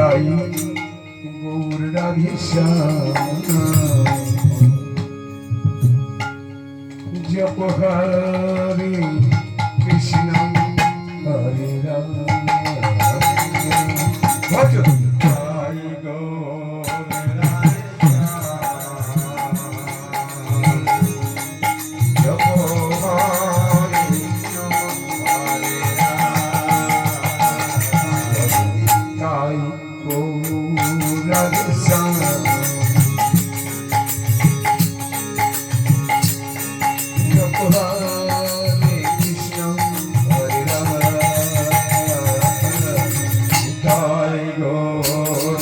তাই গৌর রাধে জপ হরে কৃষ্ণ হরে রাম ভজ তাই গৌর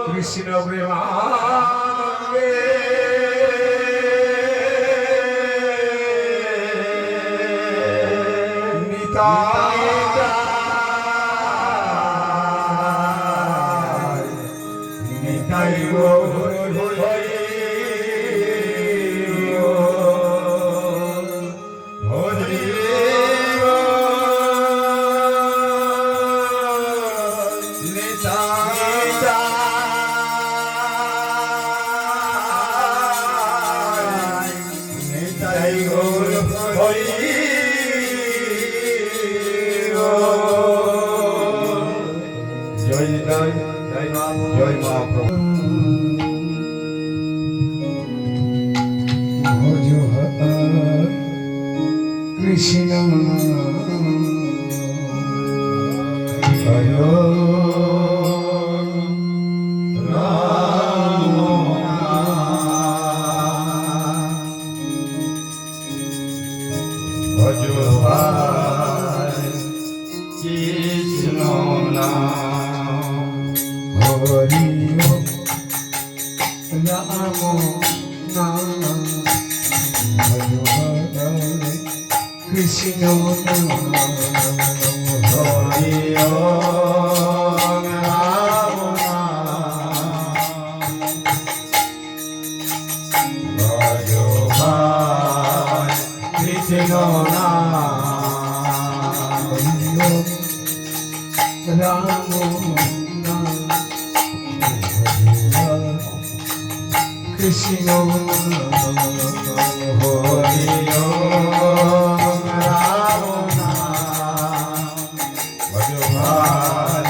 কৃষ্ণ প্রেমানন্দে নিতাই নিতাই গৌর হরি হরি জয় জয় জয় মা প্রভু ভজ কৃষ্ণ হরে রাম ভজ কৃষ্ণ হরি রাম নাম কৃষ্ণ হরি রাম ভজ কৃষ্ণ রাম কৃষ্ণ হরি ওম রাম নাম ভগবান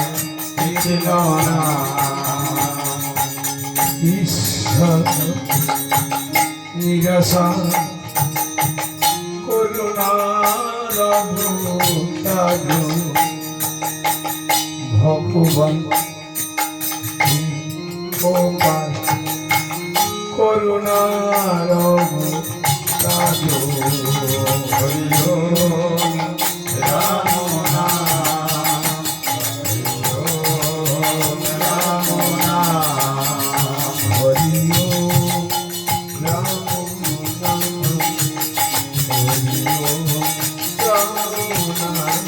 কৃষ্ণ নাম ঈশ্বর নিরসন করুণার অবতার ভগবান গোপাল করুণার অবতার হরি ওম রাম নাম হরি ওম রাম নাম হরি ওম রাম নাম হরি ওম রাম নাম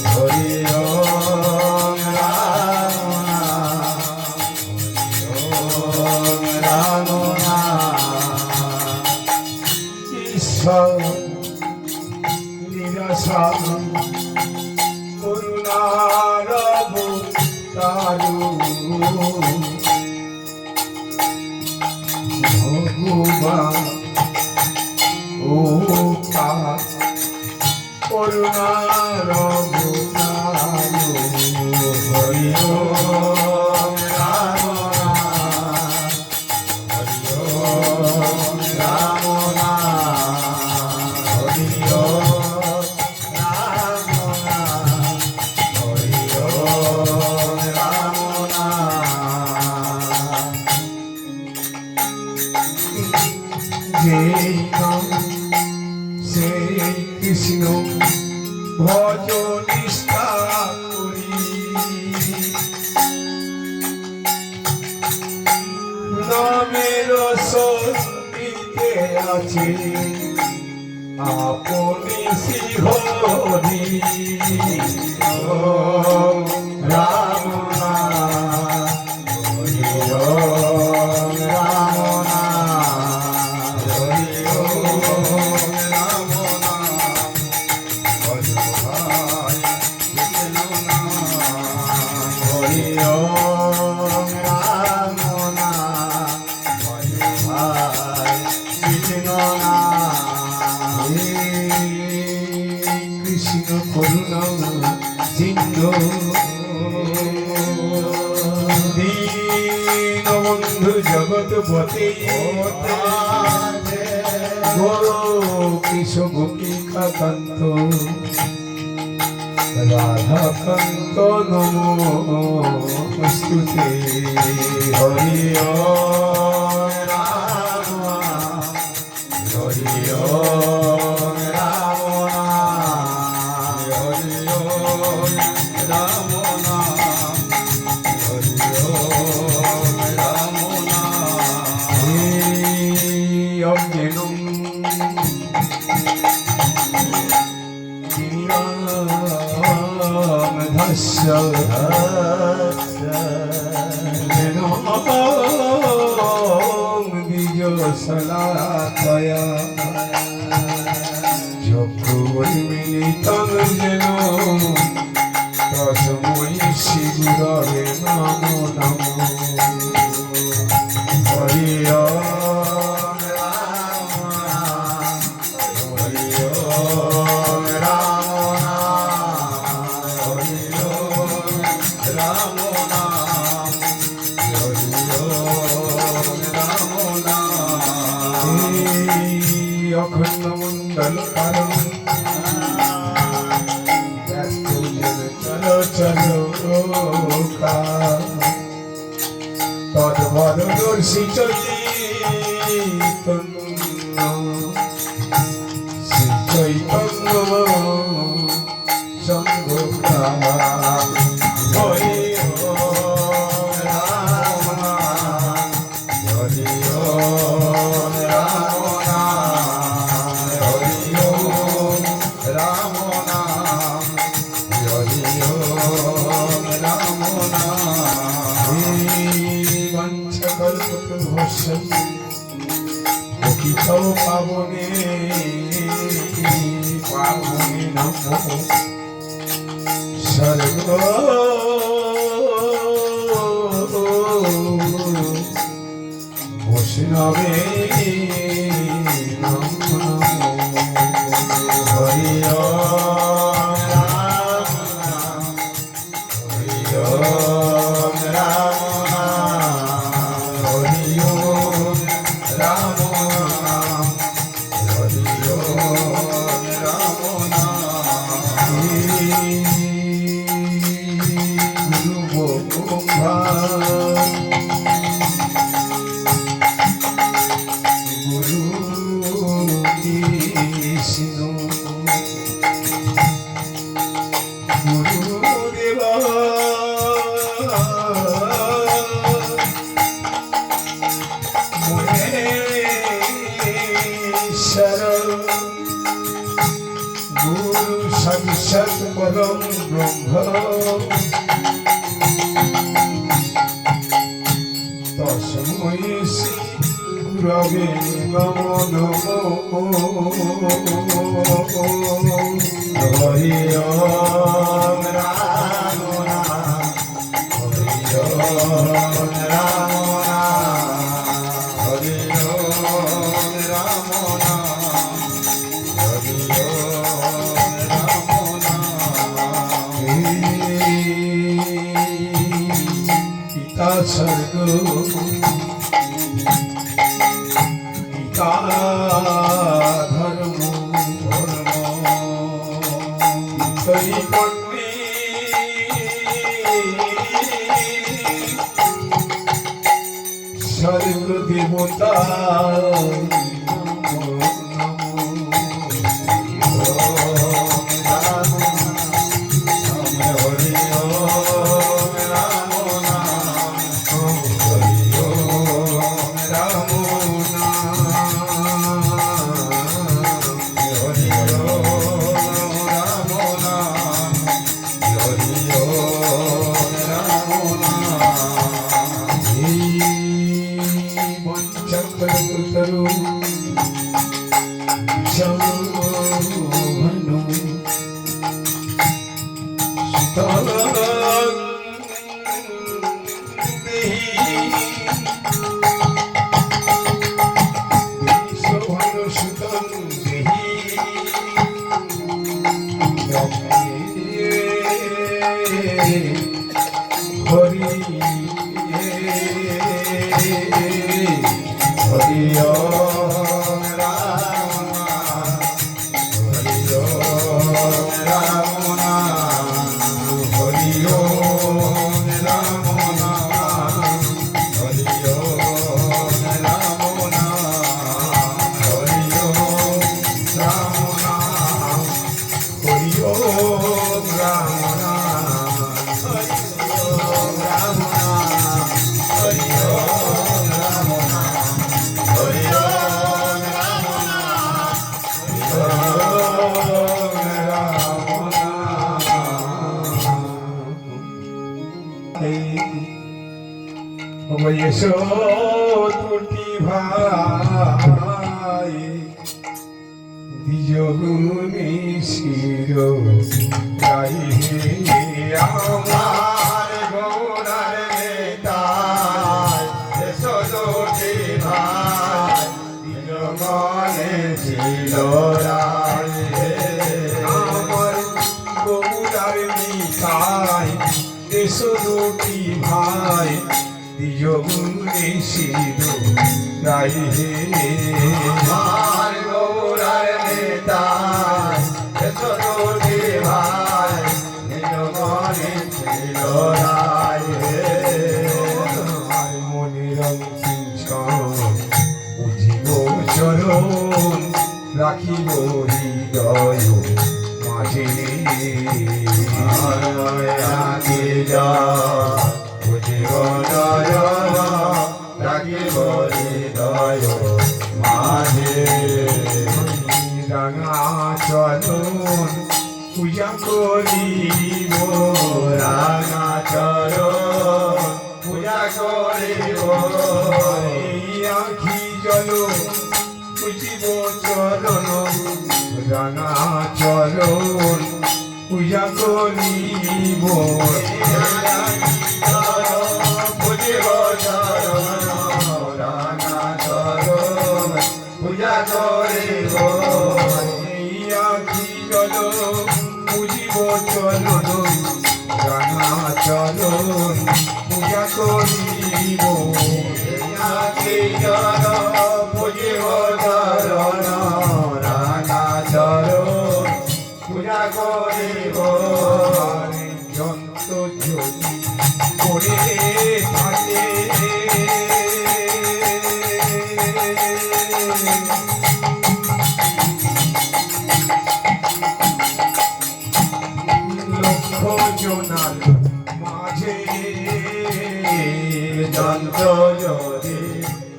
হরি ওম রাম নাম ওম রাম নাম ঈশ্বর নিরসন করুণার অবতার ভগবান গোপাল করুণার অবতার হরি ওম রাম নাম হরি ওম রাম নাম হরি ওম রাম নাম হরি ওম রাম নাম যেই নাম সেই কৃষ্ণ ভজ নিষ্ঠা করি নামের শক্তিতে আছে আপনি শ্রীহরি ওম রাম নাম হরি ওম রাম নাম হরি ওম রাম নাম ভগবান কৃষ্ণ নাম হরি ওম রাম নাম ভগবান কৃষ্ণ নাম কৃষ্ণ করুণা সিন্ধু দীনবন্ধু জগৎপতি গৌর কৃষ্ণ গোপিকাকান্ত রাধাকান্ত নমস্তুতে হরি ওম রাম হরি ওম রাম হরি ওম রাম হরি ওম রাম অজ্ঞানম ধ্যাস্য বিজশলাকয়া চক্ষুর্মিলিতং যেন তস্मै শ্রীগুরবে নমো নমঃ হরি ওম রাম হরি ওম রাম হরি ওম রাম হরি ওম রাম অখণ্ড মণ্ডল কারণ চলো চলো তদ্ভদর্শি চৈতন্য শ্রী চৈতন্য সঙ্গা হরি ওম রাম হরি ওম রাম হরি ওম রাম হরি ওম রাম বাঞ্ছকল্পতরুভ্যশ্চ প্রকৃত পাবনে পাবনে নমো সর্ব বসে বৈষ্ণবে নমো হরি ওম রাম নাম হরি ওম রাম নাম হরি ওম রাম নাম হরি ওম রাম নাম গুরু ব্রহ্মা গুরু বিষ্ণু গুরুদেব মহেশ্বর গুরু সাক্ষাৎ পরম ব্রহ্ম তস্मै শ্রী গুরবে নমো নমো হরি ওম রাম নাম হরি ওম রাম নাম হরি ওম রাম নাম হরি ওম রাম নাম পিতা স্বর্গ ধর্ম তৈ পন্ডী স্বর্গ দেবতা চক্রতরু শোভনু সুতরাং শোভনু সুতং দেহি হরি হরি ওম রাম নাম হরি ওম রাম নাম হরি ওম রাম নাম হরি ওম রাম নাম হরি ওম রাম নাম হরি ওম রাম নাম হরি ওম রাম নাম হরি ওম রাম বয়সো ত্রুটি ভাই দ্বিজগুণী শির গাই আমার গৌরার নেতায় যশোদী ভাই দ্বিজগণে ছিল রায় আমার গৌরার নিতাই যশোদী ভাই দ্বিজগুণী শির গাই আমার গৌরার নেতায় যশোদী ভাই দ্বিজগণে ছিল রায় মনির বুঝিব চরণ রাখিব হৃদয় মাঝে আগে যা বুঝিব নয়ন রাখিব হৃদয় মাঝে রাঙা চরণ পূজা করিব রাঙা চরণ পূজা করিব আখি জল বুঝিব চরণ রাঙা চরণ পূজা করিব বুঝিব চরণ রাঙা চরণ করিব এই আখি জল বুঝিব চলন রাঙা চলন পূজা করিব আখি জল বুঝিব চরণ রাঙা চরণ পূজা করিব যন্ত্র যদি করে থাকে লক্ষ জনার মাঝে যন্ত্র যদি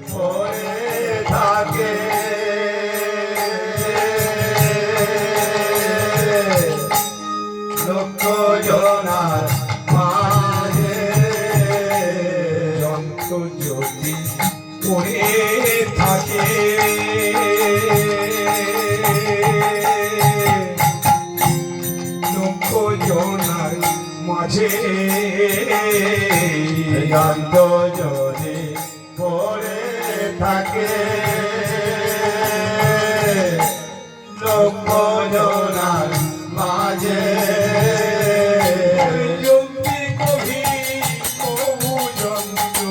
পড়ে থাকে লক্ষ জনার মাঝে যন্ত্র যদি করে থাকে লক্ষ জনার মাঝে যন্ত্র যদি পড়ে থাকে লক্ষ জনার মাঝে যুক্তি কবি বহু যন্ত্র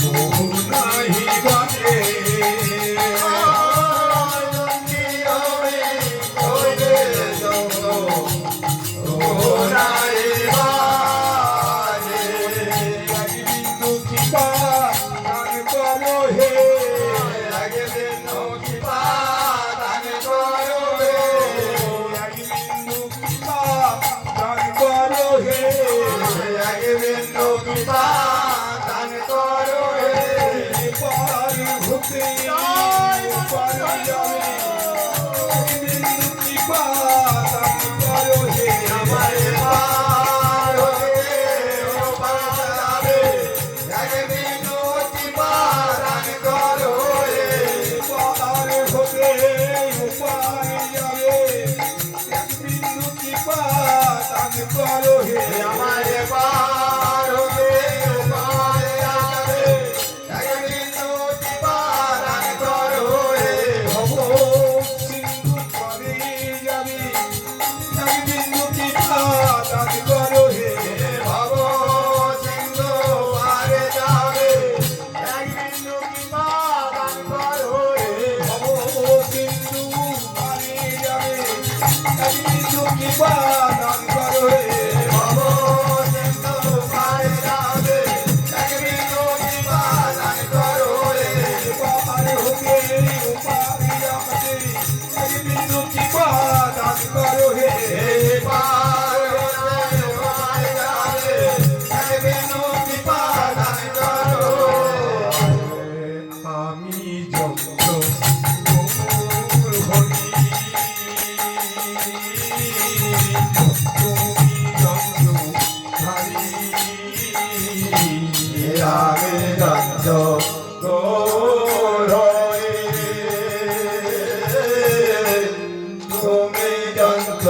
বহু নাহি বাজে বিন্দু কৃপা দান করো হে এক বিন্দু কৃপা দান করো হে পার হতে পার যাবে এক বিন্দু কৃপা দান করো হে আমার পার হতে পারান করো রে পার হতে পার যাবে এক বিন্দু কৃপা দান করো হে আমার পার হতে পারান করো রে ভব সিন্ধু পারে যাবে এক বিন্দু কৃপা দান করো হে ভব সিন্ধু পারে যাবে এক বিন্দু পারান করো রে ভব সিন্ধু পারে যাবে এক বিন্দু কৃপা দান করো হে ভব সিন্ধু পারে যাবে এক বিন্দু পারান করো রে পার হতে পার যাবে এক বিন্দু কৃপা দান করো হে পার হতে পারে যাবে এক বিন্দু পারান করো আমি যন্ত্র গৌর হরি তুমি যন্ত্র ধারি রামে দন্ত গৌরয়ে তুমি যন্ত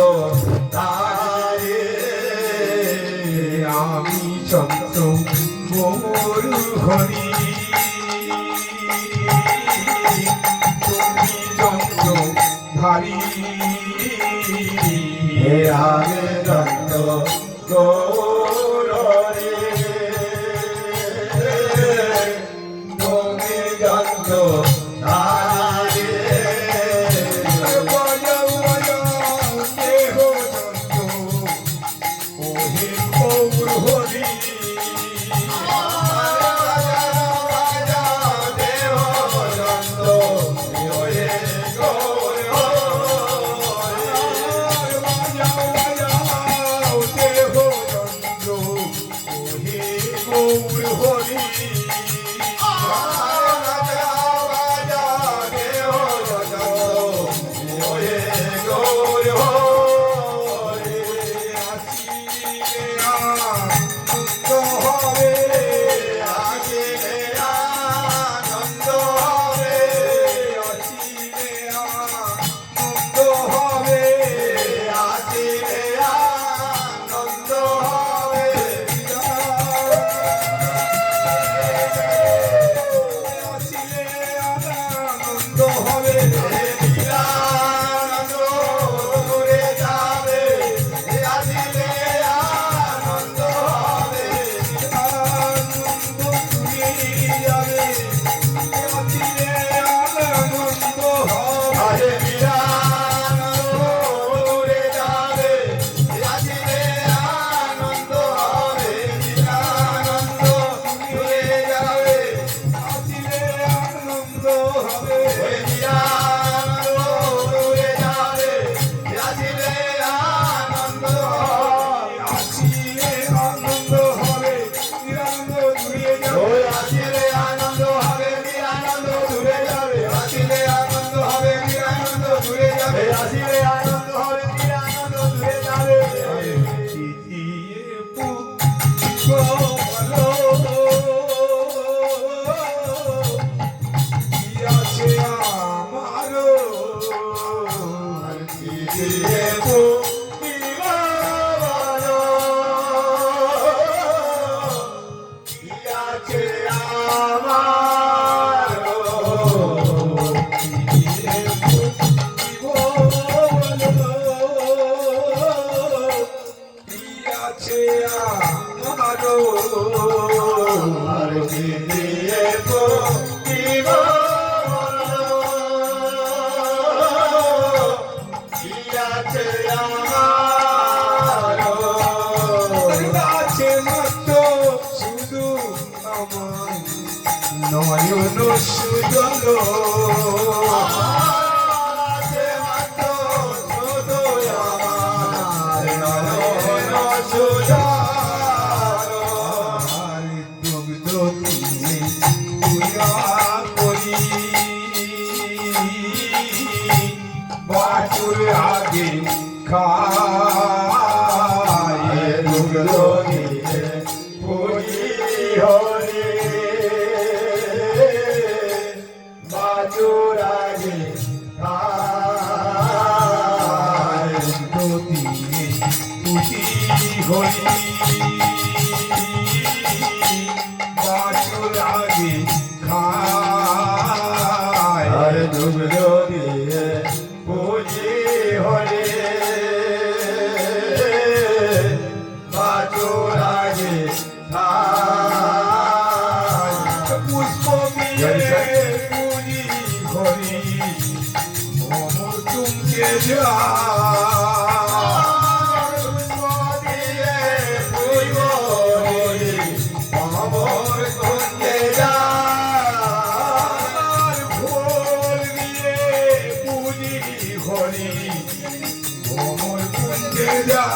তারে আমি যন্ত্র গৌর হরি তুমি যন্ত্র ধারি রামে দন্ত গৌরয়ে তুমি যন্ত তারে বাজাও বাজাও দেহ যন্ত্র ওহে গৌর হরি বাজাও বাজাও দেহ যন্ত্র ওহে গৌর হরি আসিলে আনন্দ হবে আসিলে আরে বিরানন্দ দূরে যাবে আসিলে আনন্দ হবে বিরানন্দ দূরে যাবে আসিলে আনন্দ হবে ওই বিরানন্দ দূরে যাবে আসিলে আনন্দ হবে আসিলে আনন্দ হবে নিরানন্দ দূরে যাবে ওই আসিলে আনন্দ হবে বিরানন্দ দূরে যাবে আসিলে আনন্দ হবে বিরানন্দ দূরে যাবে আসিলে আনন্দ হবে বিরানন্দ দূরে যাবে চিঠিয়ে বলো কি আছে আমারও চিঠিয়ে বিবাবলো কি আছে আমারো আর চিঠিয়ে বিবাবলো কি আছে আমারো শুধু আমার নয়ন সুজল আছে মাত্র শুধু আমার নয়ন সুজার আর দুগ্ধ দিয়ে পূজা করি বাছুর আগে খায় দুগ্ধ দিয়ে পুজি হরে বাজুরাগে খায় দিয়ে পুজি হরি বাছুর আগে খায় আর দুগ্ধ দিয়ে পুজি হরে বাজুরাগে খায় পুষ্প দিয়ে পুজি হরি মোমর তুমকে যা আর ভোর দিয়ে পুজি হরি মোমর তুমকে যা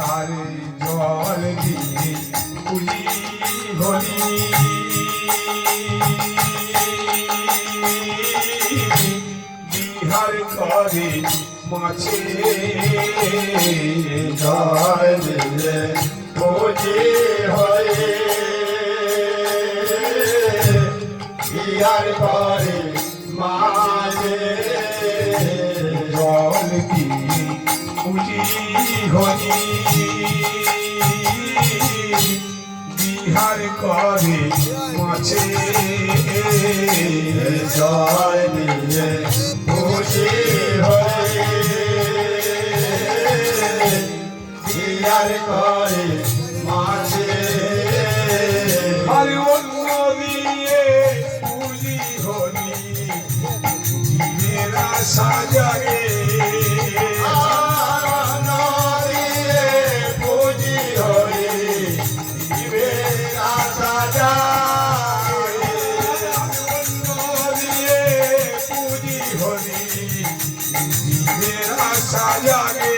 আর জল দিয়ে পুজি হরি বিহার করে মাছে করে মাঝে জল দিয়ে পুজি হরি বিহার করে মাছে জয় দিয়ে খুশি হয়ে বিয়ার করে মাঝে আর অন্য দিয়ে পুজি হরি জীবেরা সাজাগে পুজি হয়ে জীবের আশা যায় দিয়ে পুজি হরি জীবেরা সাজাগে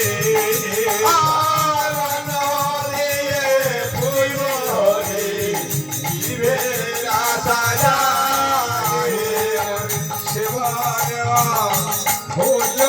সেবা হল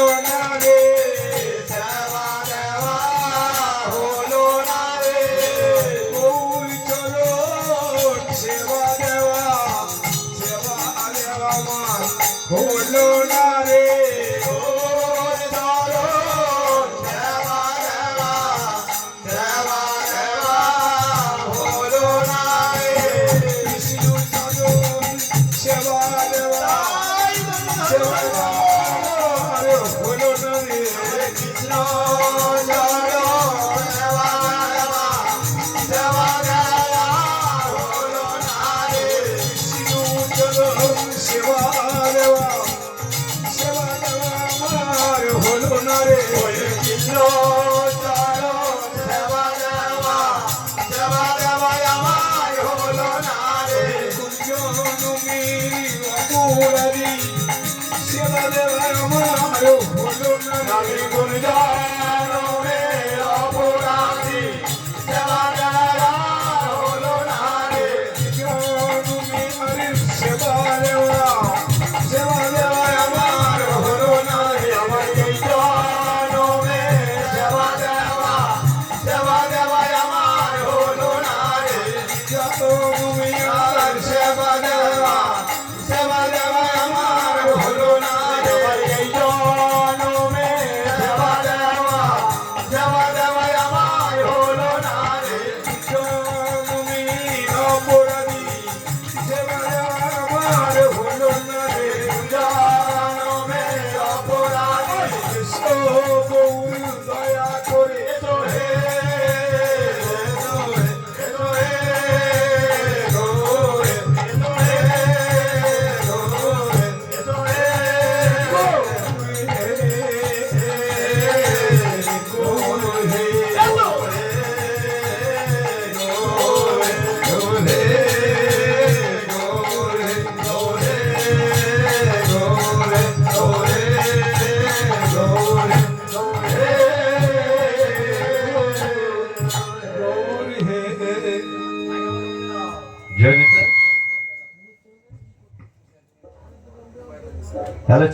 হ্যালো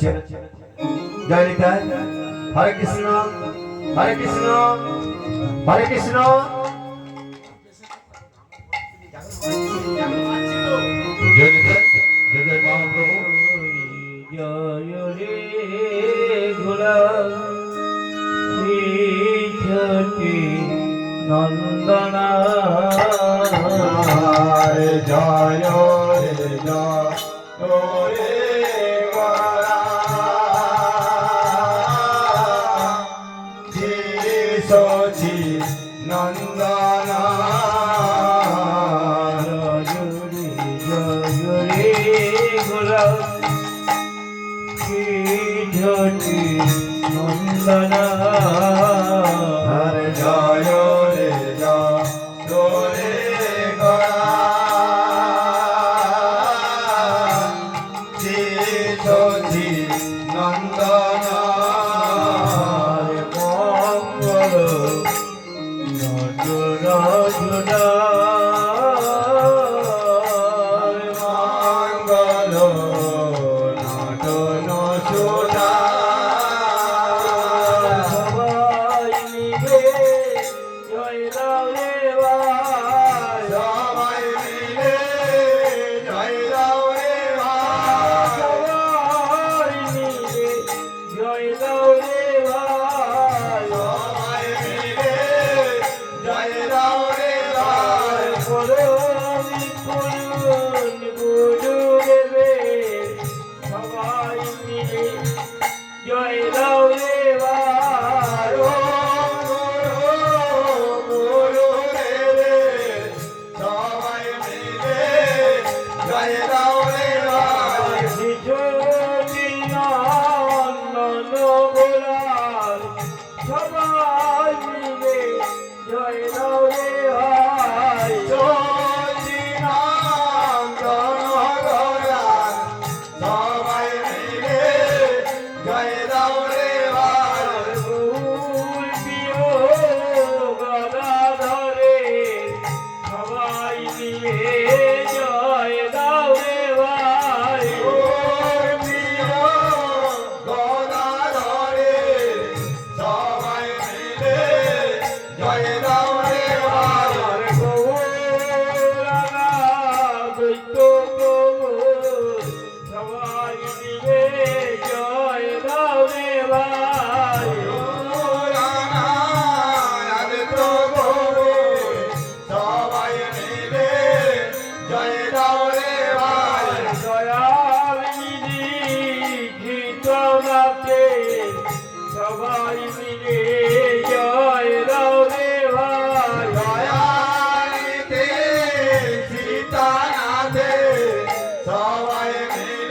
জয় নিতাই হরে কৃষ্ণ হরে কৃষ্ণ হরে কৃষ্ণ জয় নিতাই জয় জয় মহাপ্রভু জয় রে ঘোড়া শ্রী নন্দনা জয় রে জয় রে গরা সচি নন্দনা নন্দনা হরে জয় রে জয় রে গরা সচি নন্দনা মঙ্গল নটরাজনা মঙ্গল নটন সুধা সবাই মিলে জয় দাও রে ভাই সবাই মিলে জয় দাও রে ভাই সবাই মিলে জয় দাও রে ভাই সবাই মিলে জয় দাও রে ভাই করুণ করুণ গুরুদেবে সবাই মিলে জয় দাও রে ভাই গুরু রে সবাই মিলে জয় দাও রে ভাই সবাই মিলে জয় দাও রে ভাই সচি নন্দন গরা সবাই মিলে জয় দাও রে ভাই ফুল প্রিয় গদাধরে সবাই মিলে জয় দাও রে ভাই ওর প্রিয় গদাধরে সবাই মিলে জয় দাও রে ভাই আর গৌরাঙ্গা দৈত্য প্রভু সবাই মিলে জয় দাও রে ভাই সবাই মিলে জয় দাও রে ভাই দয়াল নিধি ঘৃতনাথে সবাই মিলে জয় দাও রে ভাই দয়ালিতে সীতানাথে সবাই মিলে